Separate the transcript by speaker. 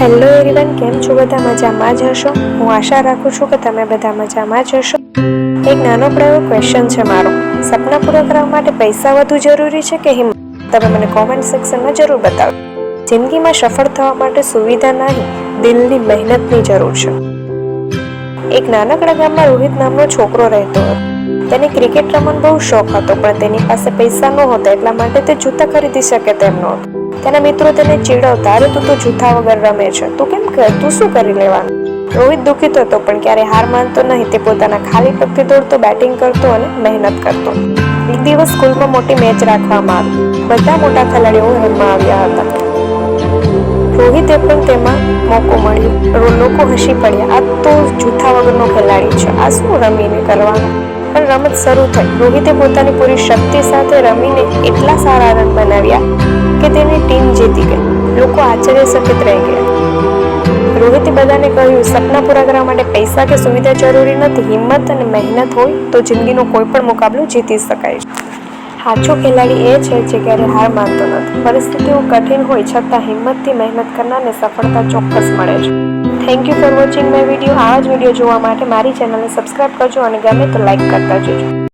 Speaker 1: Hello everyone, કેમ છો? બધા મજામાં જ હશો. હું આશા રાખું છું કે તમે બધા મજામાં જ હશો. એક નાનકડો એવો ક્વેશ્ચન છે મારો. સપના પૂરા કરવા માટે પૈસા વધુ જરૂરી છે કે હિંમત? તમે મને કોમેન્ટ સેક્શનમાં જરૂર બતાવો. જિંદગીમાં સફળ થવા માટે સુવિધા નહીં, દિલની મહેનતની જરૂર છે. એક નાનકડા ગામમાં રોહિત નામનો છોકરો રહેતો હતો. તેને ક્રિકેટ રમવાનો બહુ શોખ હતો, પણ તેની પાસે પૈસા નહોતા, એટલા માટે તે જૂતા ખરીદી શકે તેમ નહોતું. તેના મિત્રો તેને ચીડવતા, અરે તું તો જૂતા વગર રમે છે, તું શું કરી લેવાનું? રોહિત દુઃખિત હતો, પણ ક્યારે હાર માનતો નહીં. તે પોતાના ખાલી પગથી દોડતો, બેટિંગ કરતો અને મહેનત કરતો. એક દિવસ સ્કૂલમાં મોટી મેચ રાખવામાં આવી. બધા મોટા ખેલાડીઓ રમવા આવ્યા હતા. રોહિતે પણ તેમાં મોકો મળ્યો. લોકો હસી પડ્યા, આ તો જૂઠા વગરનો ખેલાડી છે, આ શું રમીને કરવાનું? પણ રમત શરૂ થઈ. રોહિતે પોતાની પૂરી શક્તિ સાથે રમીને એટલા સારા રન બનાવ્યા કે તેની ટીમ જીતી ગઈ. લોકો આશ્ચર્યચકિત રહી ગયા. રોહિતે બધાને કહ્યું, સપના પૂરા કરવા માટે પૈસા કે સુવિધા જરૂરી નથી, હિંમત અને મહેનત હોય તો જિંદગીનો કોઈ પણ મુકાબલો જીતી શકાય છે. સાચો ખેલાડી એ છે જે ક્યારે હાર માનતો નથી. પરિસ્થિતિઓ કઠિન હોય છતાં હિંમતથી મહેનત કરનારને સફળતા ચોક્કસ મળે છે. Thank you for watching my video. આવા જ વિડીયો જોવા માટે મારી ચેનલને સબસ્ક્રાઇબ કરજો અને ગમે તો લાઈક કરતા જજો.